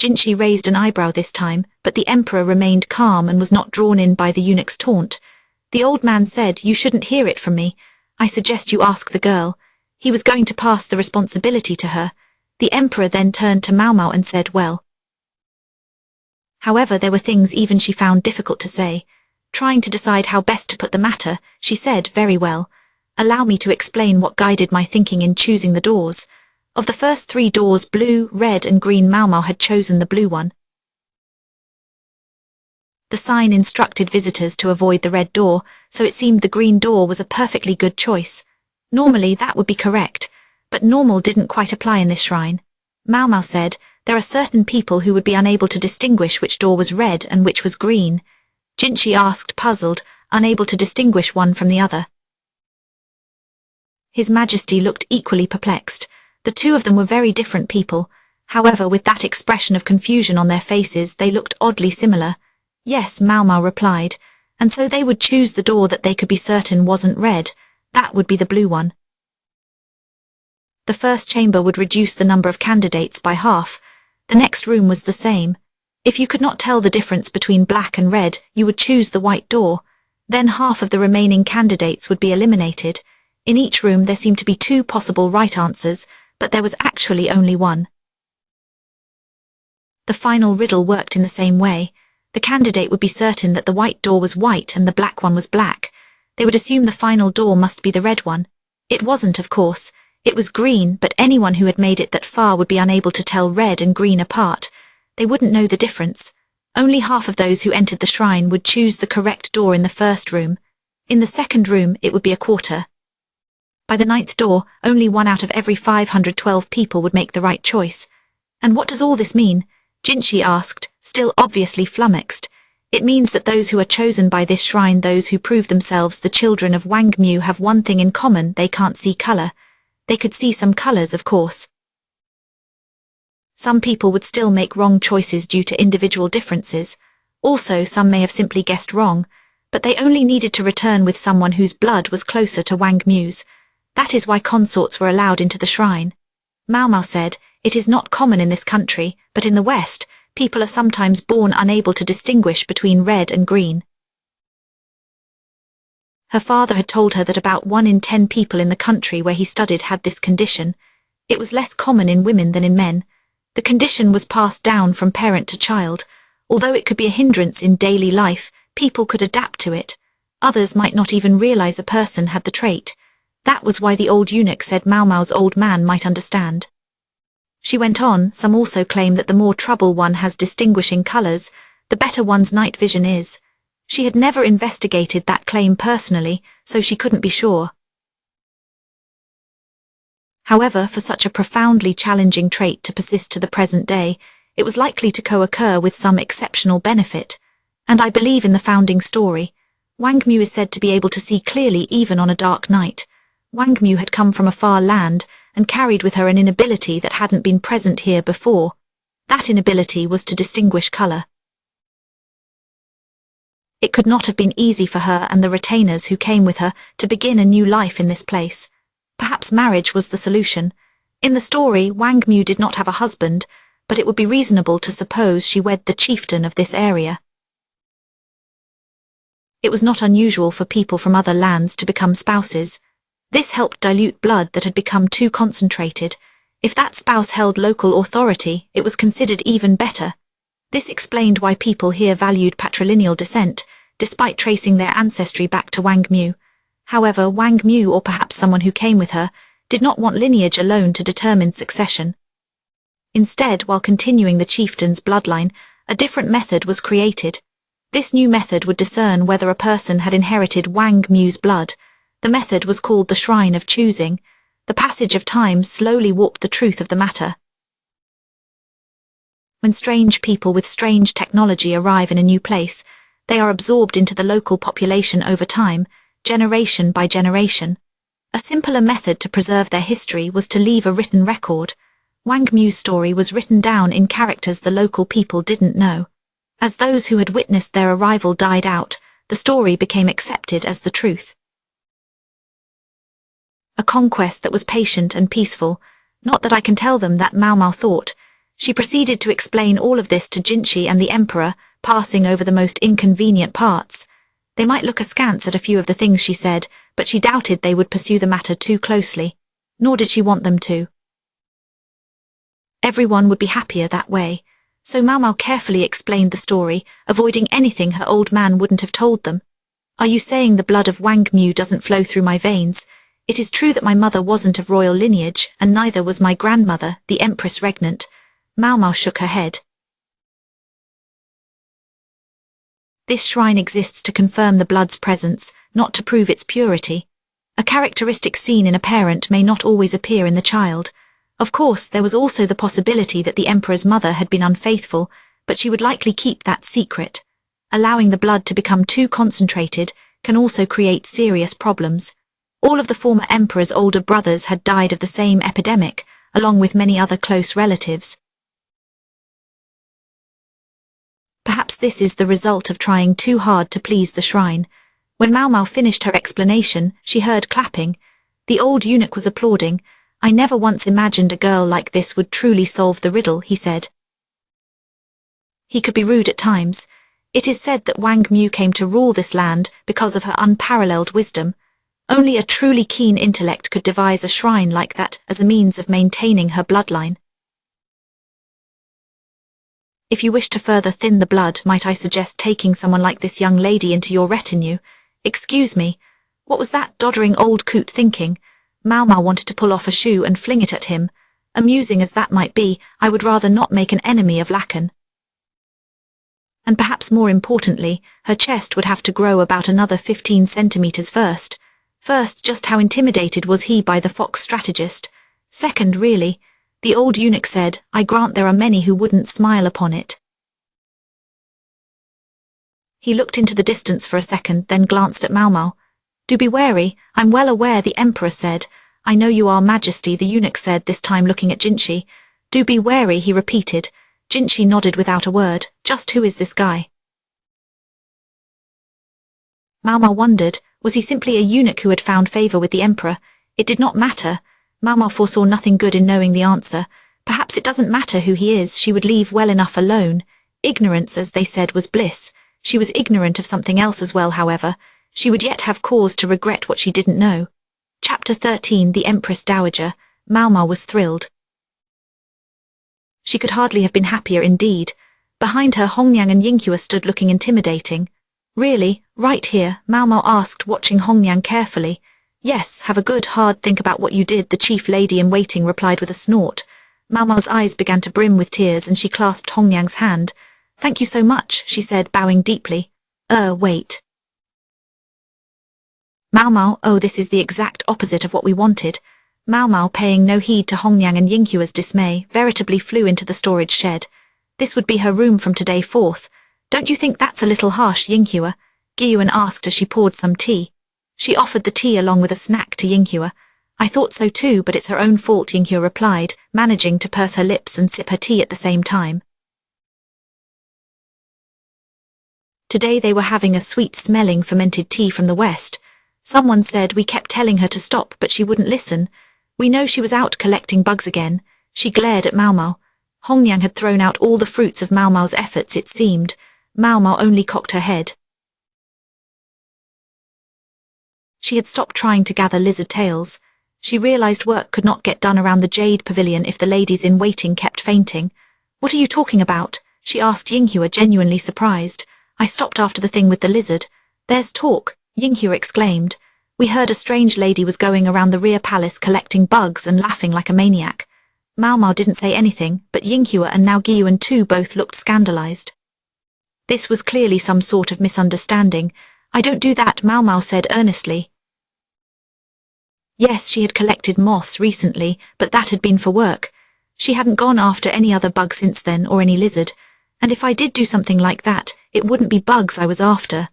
Jinshi raised an eyebrow this time, but the emperor remained calm and was not drawn in by the eunuch's taunt. The old man said, "You shouldn't hear it from me. I suggest you ask the girl." He was going to pass the responsibility to her. The emperor then turned to Maomao and said, "Well." However, there were things even she found difficult to say. Trying to decide how best to put the matter, she said, "Very well. Allow me to explain what guided my thinking in choosing the doors. Of the first 3 doors, blue, red and green, Maomao had chosen the blue one. The sign instructed visitors to avoid the red door, so it seemed the green door was a perfectly good choice. Normally that would be correct, but normal didn't quite apply in this shrine. Maomao said, "There are certain people who would be unable to distinguish which door was red and which was green." Jinshi asked, puzzled, unable to distinguish one from the other. His Majesty looked equally perplexed. The 2 of them were very different people. However, with that expression of confusion on their faces, they looked oddly similar. "Yes," Maomao replied, "and so they would choose the door that they could be certain wasn't red. That would be the blue one. The first chamber would reduce the number of candidates by half. The next room was the same. If you could not tell the difference between black and red, you would choose the white door. Then half of the remaining candidates would be eliminated. In each room there seemed to be 2 possible right answers, but there was actually only one. The final riddle worked in the same way. The candidate would be certain that the white door was white and the black one was black. They would assume the final door must be the red one. It wasn't, of course. It was green, but anyone who had made it that far would be unable to tell red and green apart. They wouldn't know the difference. Only half of those who entered the shrine would choose the correct door in the first room. In the second room, it would be a quarter. By the 9th door, only 1 out of every 512 people would make the right choice. "And what does all this mean?" Jinshi asked, still obviously flummoxed. "It means that those who are chosen by this shrine, those who prove themselves the children of Wang Mu, have one thing in common: they can't see color. They could see some colors, of course. Some people would still make wrong choices due to individual differences. Also, some may have simply guessed wrong, but they only needed to return with someone whose blood was closer to Wang Mu's. That is why consorts were allowed into the shrine." Maomao said, "It is not common in this country, but in the West, people are sometimes born unable to distinguish between red and green." Her father had told her that about 1 in 10 people in the country where he studied had this condition. It was less common in women than in men. The condition was passed down from parent to child. Although it could be a hindrance in daily life, people could adapt to it. Others might not even realize a person had the trait. That was why the old eunuch said Maomao's old man might understand. She went on, "Some also claim that the more trouble one has distinguishing colors, the better one's night vision is." She had never investigated that claim personally, so she couldn't be sure. However, for such a profoundly challenging trait to persist to the present day, it was likely to co-occur with some exceptional benefit. And I believe in the founding story. Wang Mu is said to be able to see clearly even on a dark night. Wang Mu had come from a far land and carried with her an inability that hadn't been present here before. That inability was to distinguish color. It could not have been easy for her and the retainers who came with her to begin a new life in this place. Perhaps marriage was the solution. In the story, Wang Mu did not have a husband, but it would be reasonable to suppose she wed the chieftain of this area. It was not unusual for people from other lands to become spouses. This helped dilute blood that had become too concentrated. If that spouse held local authority, it was considered even better. This explained why people here valued patrilineal descent, despite tracing their ancestry back to Wang Mu. However, Wang Mu, or perhaps someone who came with her, did not want lineage alone to determine succession. Instead, while continuing the chieftain's bloodline, a different method was created. This new method would discern whether a person had inherited Wang Mu's blood. The method was called the Shrine of Choosing. The passage of time slowly warped the truth of the matter. When strange people with strange technology arrive in a new place, they are absorbed into the local population over time, generation by generation. A simpler method to preserve their history was to leave a written record. Wang Mu's story was written down in characters the local people didn't know. As those who had witnessed their arrival died out, the story became accepted as the truth. A conquest that was patient and peaceful. Not that I can tell them that, Maomao thought. She proceeded to explain all of this to Jinchi and the emperor, passing over the most inconvenient parts. They might look askance at a few of the things she said, but she doubted they would pursue the matter too closely. Nor did she want them to. Everyone would be happier that way, so Maomao carefully explained the story, avoiding anything her old man wouldn't have told them. Are you saying the blood of Wang Mu doesn't flow through my veins? It is true that my mother wasn't of royal lineage, and neither was my grandmother, the empress regnant. Maomao shook her head. This shrine exists to confirm the blood's presence, not to prove its purity. A characteristic seen in a parent may not always appear in the child. Of course, there was also the possibility that the emperor's mother had been unfaithful, but she would likely keep that secret. Allowing the blood to become too concentrated can also create serious problems. All of the former emperor's older brothers had died of the same epidemic, along with many other close relatives. Perhaps this is the result of trying too hard to please the shrine. When Maomao finished her explanation, she heard clapping. The old eunuch was applauding. I never once imagined a girl like this would truly solve the riddle, he said. He could be rude at times. It is said that Wang Mu came to rule this land because of her unparalleled wisdom. Only a truly keen intellect could devise a shrine like that as a means of maintaining her bloodline. If you wish to further thin the blood, might I suggest taking someone like this young lady into your retinue? Excuse me, what was that doddering old coot thinking? Maomao wanted to pull off a shoe and fling it at him. Amusing as that might be, I would rather not make an enemy of Lacan. And perhaps more importantly, her chest would have to grow about another 15 centimeters first. First, just how intimidated was he by the fox strategist? Second, really, the old eunuch said, I grant there are many who wouldn't smile upon it. He looked into the distance for a second, then glanced at Maomao. Do be wary, I'm well aware, the emperor said. I know you are, Majesty, the eunuch said, this time looking at Jinchi. Do be wary, he repeated. Jinchi nodded without a word. Just who is this guy? Maomao wondered, was he simply a eunuch who had found favor with the emperor? It did not matter. Maomao foresaw nothing good in knowing the answer. Perhaps it doesn't matter who he is, she would leave well enough alone. Ignorance, as they said, was bliss. She was ignorant of something else as well, however. She would yet have cause to regret what she didn't know. Chapter 13, The Empress Dowager. Maomao was thrilled. She could hardly have been happier indeed. Behind her, Hongyang and Yinghua stood looking intimidating. Really, right here? Maomao asked, watching Hongyang carefully. Yes, have a good hard think about what you did, the chief lady-in-waiting replied with a snort. Maomao's eyes began to brim with tears and she clasped Hongyang's hand. Thank you so much, she said, bowing deeply. Wait. Maomao, oh, this is the exact opposite of what we wanted. Maomao, paying no heed to Hongyang and Yinghua's dismay, veritably flew into the storage shed. This would be her room from today forth. Don't you think that's a little harsh, Yinghua? Gyuan asked as she poured some tea. She offered the tea along with a snack to Yinghua. I thought so too, but it's her own fault, Yinghua replied, managing to purse her lips and sip her tea at the same time. Today they were having a sweet-smelling fermented tea from the west. Someone said we kept telling her to stop, but she wouldn't listen. We know she was out collecting bugs again. She glared at Maomao. Hongyang had thrown out all the fruits of Maomao's efforts, it seemed. Maomao only cocked her head. She had stopped trying to gather lizard tails. She realized work could not get done around the Jade Pavilion if the ladies-in-waiting kept fainting. What are you talking about? She asked Yinghua, genuinely surprised. I stopped after the thing with the lizard. There's talk, Yinghua exclaimed. We heard a strange lady was going around the rear palace collecting bugs and laughing like a maniac. Maomao didn't say anything, but Yinghua and now Gyuan too both looked scandalized. This was clearly some sort of misunderstanding. I don't do that, Maomao said earnestly. Yes, she had collected moths recently, but that had been for work. She hadn't gone after any other bug since then, or any lizard. And if I did do something like that, it wouldn't be bugs I was after.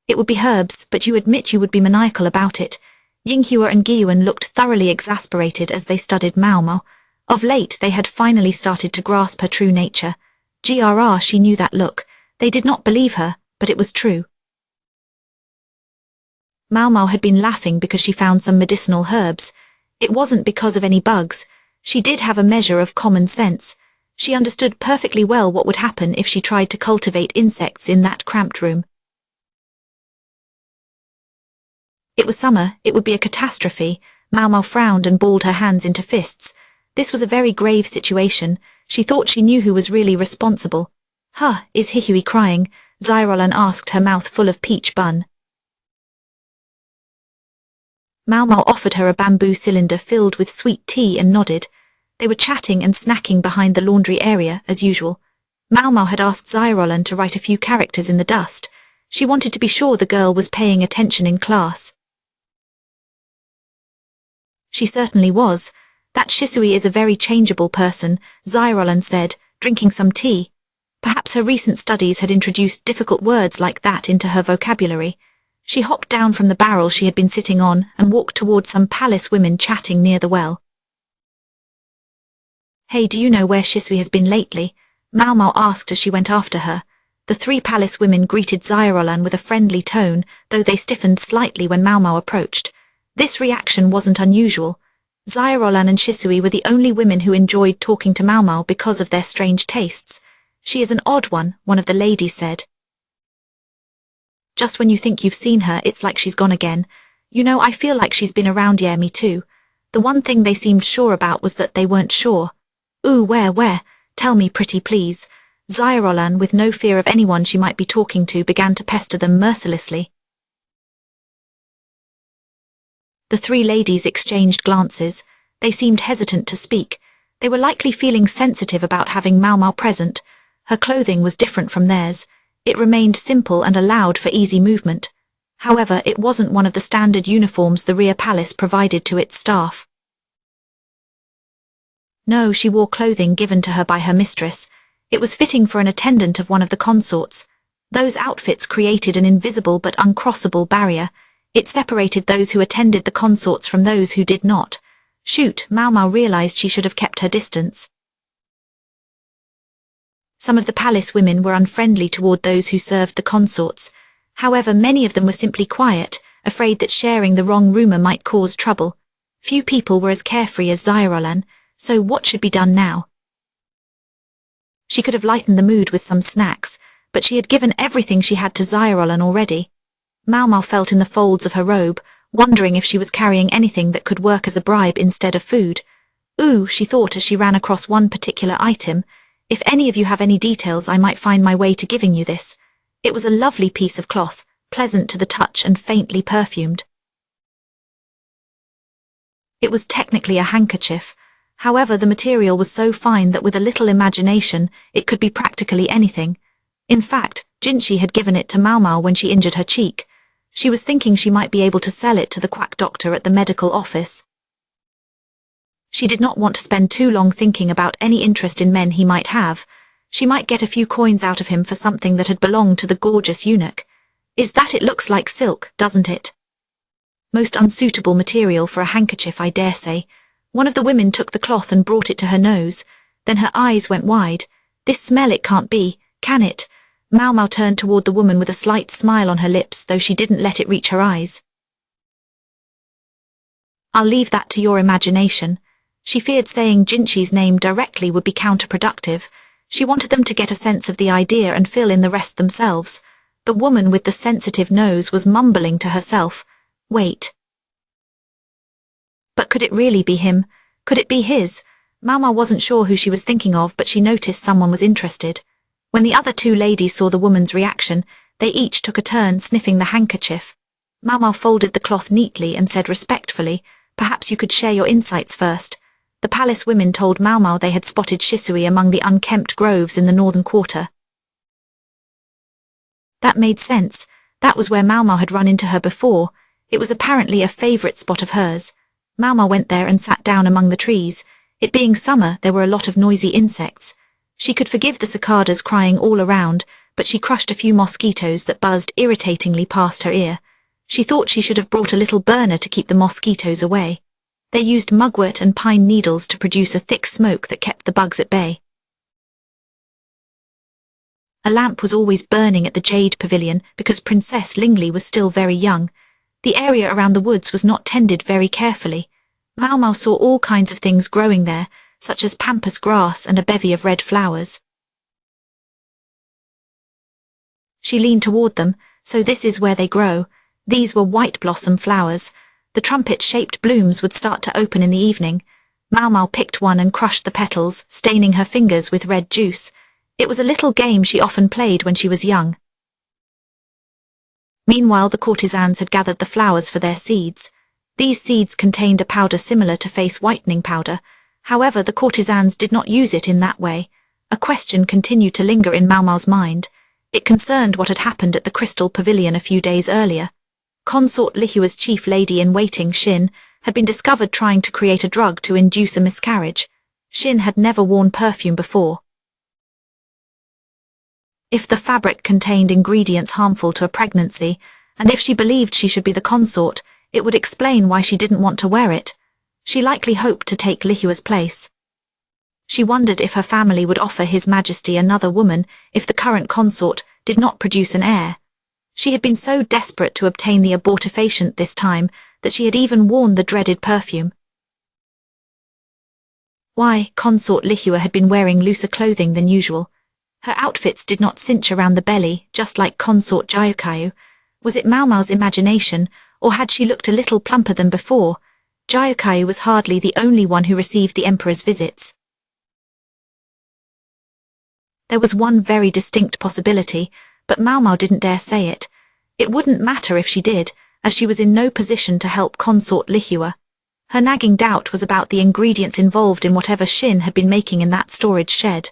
It would be herbs, but you admit you would be maniacal about it. Yinghua and Gyuan looked thoroughly exasperated as they studied Maomao. Of late they had finally started to grasp her true nature. GRR, she knew that look. They did not believe her, but it was true. Maomao had been laughing because she found some medicinal herbs. It wasn't because of any bugs. She did have a measure of common sense. She understood perfectly well what would happen if she tried to cultivate insects in that cramped room. It was summer, it would be a catastrophe. Maomao frowned and balled her hands into fists. This was a very grave situation. She thought she knew who was really responsible. Huh, is Hihui crying? Xirolan asked, her mouth full of peach bun. Maomao offered her a bamboo cylinder filled with sweet tea and nodded. They were chatting and snacking behind the laundry area, as usual. Maomao had asked Xirolan to write a few characters in the dust. She wanted to be sure the girl was paying attention in class. She certainly was. That Shisui is a very changeable person, Xirolan said, drinking some tea. Perhaps her recent studies had introduced difficult words like that into her vocabulary. She hopped down from the barrel she had been sitting on and walked toward some palace women chatting near the well. Hey, do you know where Shisui has been lately? Maomao asked as she went after her. The three palace women greeted Xirolan with a friendly tone, though they stiffened slightly when Maomao approached. This reaction wasn't unusual. Xirolan and Shisui were the only women who enjoyed talking to Maomao because of their strange tastes. She is an odd one of the ladies said. Just when you think you've seen her, it's like she's gone again. You know, I feel like she's been around. Yeah, me too. The one thing they seemed sure about was that they weren't sure. Ooh, where? Tell me pretty please. Xirolan, with no fear of anyone she might be talking to, began to pester them mercilessly. The three ladies exchanged glances. They seemed hesitant to speak. They were likely feeling sensitive about having Maomao present. Her clothing was different from theirs. It remained simple and allowed for easy movement. However, it wasn't one of the standard uniforms the rear palace provided to its staff. No, she wore clothing given to her by her mistress. It was fitting for an attendant of one of the consorts. Those outfits created an invisible but uncrossable barrier. It separated those who attended the consorts from those who did not. Shoot, Maomao realized she should have kept her distance. Some of the palace women were unfriendly toward those who served the consorts. However, many of them were simply quiet, afraid that sharing the wrong rumor might cause trouble. Few people were as carefree as Xirolan, so what should be done now? She could have lightened the mood with some snacks, but she had given everything she had to Xirolan already. Maomao felt in the folds of her robe, wondering if she was carrying anything that could work as a bribe instead of food. Ooh, she thought as she ran across one particular item. If any of you have any details, I might find my way to giving you this. It was a lovely piece of cloth, pleasant to the touch and faintly perfumed. It was technically a handkerchief. However, the material was so fine that with a little imagination, it could be practically anything. In fact, Jinshi had given it to Maomao when she injured her cheek. She was thinking she might be able to sell it to the quack doctor at the medical office. She did not want to spend too long thinking about any interest in men he might have. She might get a few coins out of him for something that had belonged to the gorgeous eunuch. Is that it looks like silk, doesn't it? Most unsuitable material for a handkerchief, I dare say. One of the women took the cloth and brought it to her nose. Then her eyes went wide. This smell, it can't be, can it? Maomao turned toward the woman with a slight smile on her lips, though she didn't let it reach her eyes. I'll leave that to your imagination. She feared saying Jinshi's name directly would be counterproductive. She wanted them to get a sense of the idea and fill in the rest themselves. The woman with the sensitive nose was mumbling to herself. Wait. But could it really be him? Could it be his? Maomao wasn't sure who she was thinking of, but she noticed someone was interested. When the other two ladies saw the woman's reaction, they each took a turn sniffing the handkerchief. Maomao folded the cloth neatly and said respectfully, "Perhaps you could share your insights first." The palace women told Maomao they had spotted Shisui among the unkempt groves in the northern quarter. That made sense. That was where Maomao had run into her before. It was apparently a favorite spot of hers. Maomao went there and sat down among the trees. It being summer, there were a lot of noisy insects. She could forgive the cicadas crying all around, but she crushed a few mosquitoes that buzzed irritatingly past her ear. She thought she should have brought a little burner to keep the mosquitoes away. They used mugwort and pine needles to produce a thick smoke that kept the bugs at bay. A lamp was always burning at the Jade Pavilion because Princess Lingli was still very young. The area around the woods was not tended very carefully. Maomao saw all kinds of things growing there, such as pampas grass and a bevy of red flowers. She leaned toward them. So this is where they grow. These were white blossom flowers. The trumpet-shaped blooms would start to open in the evening. Maomao picked one and crushed the petals, staining her fingers with red juice. It was a little game she often played when she was young. Meanwhile, the courtesans had gathered the flowers for their seeds. These seeds contained a powder similar to face whitening powder. However, the courtesans did not use it in that way. A question continued to linger in Maomao's mind. It concerned what had happened at the Crystal Pavilion a few days earlier. Consort Lihua's chief lady-in-waiting, Xin, had been discovered trying to create a drug to induce a miscarriage. Xin had never worn perfume before. If the fabric contained ingredients harmful to a pregnancy, and if she believed she should be the consort, it would explain why she didn't want to wear it. She likely hoped to take Lihua's place. She wondered if her family would offer His Majesty another woman if the current consort did not produce an heir. She had been so desperate to obtain the abortifacient this time that she had even worn the dreaded perfume. Why, Consort Lihua had been wearing looser clothing than usual. Her outfits did not cinch around the belly, just like Consort Jayukayu. Was it Maomao's imagination, or had she looked a little plumper than before? Jayukayu was hardly the only one who received the Emperor's visits. There was one very distinct possibility, but Maomao didn't dare say it. It wouldn't matter if she did, as she was in no position to help Consort Lihua. Her nagging doubt was about the ingredients involved in whatever Xin had been making in that storage shed.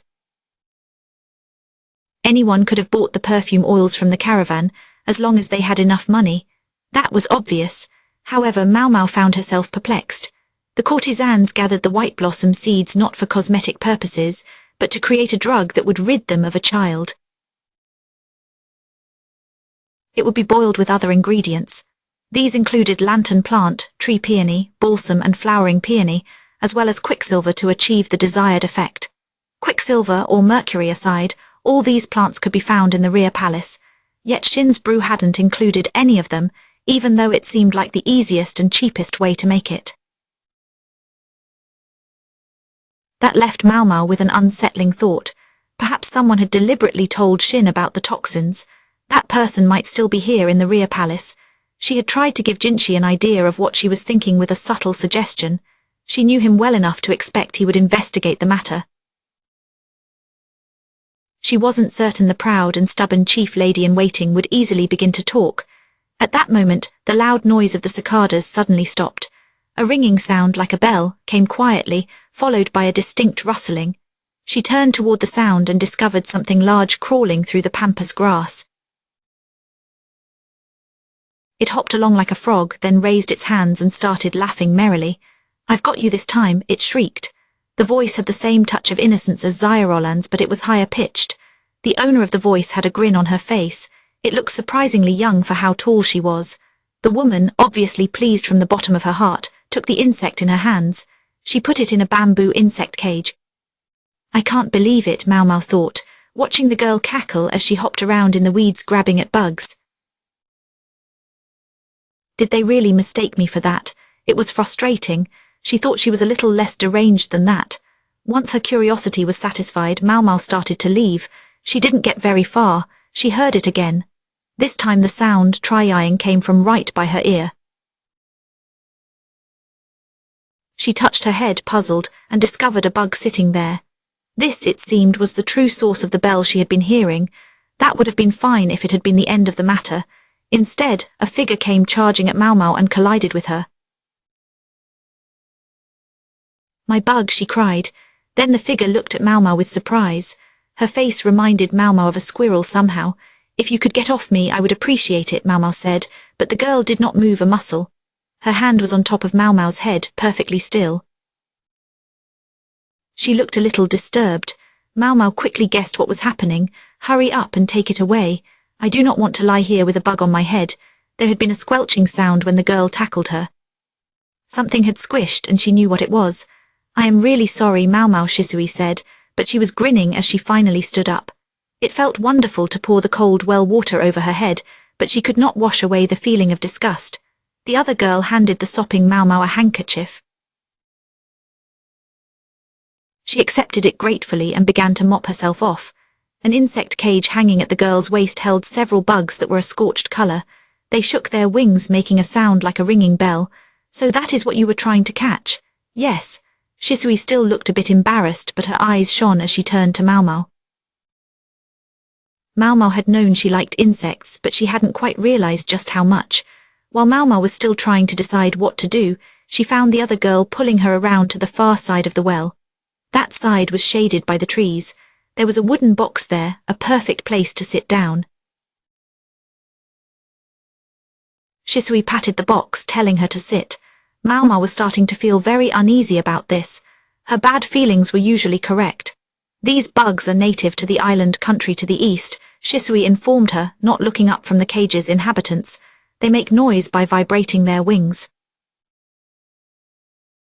Anyone could have bought the perfume oils from the caravan, as long as they had enough money. That was obvious. However, Maomao found herself perplexed. The courtesans gathered the white blossom seeds not for cosmetic purposes, but to create a drug that would rid them of a child. It would be boiled with other ingredients. These included lantern plant, tree peony, balsam and flowering peony, as well as quicksilver to achieve the desired effect. Quicksilver or mercury aside, all these plants could be found in the rear palace, yet Xin's brew hadn't included any of them, even though it seemed like the easiest and cheapest way to make it. That left Maomao with an unsettling thought. Perhaps someone had deliberately told Xin about the toxins. That person might still be here in the rear palace. She had tried to give Jinshi an idea of what she was thinking with a subtle suggestion. She knew him well enough to expect he would investigate the matter. She wasn't certain the proud and stubborn chief lady-in-waiting would easily begin to talk. At that moment, the loud noise of the cicadas suddenly stopped. A ringing sound like a bell came quietly, followed by a distinct rustling. She turned toward the sound and discovered something large crawling through the pampas grass. It hopped along like a frog, then raised its hands and started laughing merrily. "I've got you this time," it shrieked. The voice had the same touch of innocence as Zairolan's, but it was higher pitched. The owner of the voice had a grin on her face. It looked surprisingly young for how tall she was. The woman, obviously pleased from the bottom of her heart, took the insect in her hands. She put it in a bamboo insect cage. I can't believe it, Maomao thought, watching the girl cackle as she hopped around in the weeds grabbing at bugs. Did they really mistake me for that? It was frustrating. She thought she was a little less deranged than that. Once her curiosity was satisfied, Maomao started to leave. She didn't get very far. She heard it again. This time the sound, try-eyeing, came from right by her ear. She touched her head, puzzled, and discovered a bug sitting there. This, it seemed, was the true source of the bell she had been hearing. That would have been fine if it had been the end of the matter. Instead, a figure came charging at Maomao and collided with her. "My bug," she cried. Then the figure looked at Maomao with surprise. Her face reminded Maomao of a squirrel somehow. "If you could get off me, I would appreciate it," Maomao said, but the girl did not move a muscle. Her hand was on top of Maomao's head, perfectly still. She looked a little disturbed. Maomao quickly guessed what was happening. "Hurry up and take it away. I do not want to lie here with a bug on my head." There had been a squelching sound when the girl tackled her. Something had squished and she knew what it was. "I am really sorry," Maomao Shisui said, but she was grinning as she finally stood up. It felt wonderful to pour the cold well water over her head, but she could not wash away the feeling of disgust. The other girl handed the sopping Maomao a handkerchief. She accepted it gratefully and began to mop herself off. An insect cage hanging at the girl's waist held several bugs that were a scorched color. They shook their wings, making a sound like a ringing bell. So that is what you were trying to catch? Yes. Shisui still looked a bit embarrassed, but her eyes shone as she turned to Maomao. Maomao had known she liked insects, but she hadn't quite realized just how much. While Maomao was still trying to decide what to do, she found the other girl pulling her around to the far side of the well. That side was shaded by the trees. There was a wooden box there, a perfect place to sit down. Shisui patted the box, telling her to sit. Maomao was starting to feel very uneasy about this. Her bad feelings were usually correct. These bugs are native to the island country to the east, Shisui informed her, not looking up from the cage's inhabitants. They make noise by vibrating their wings.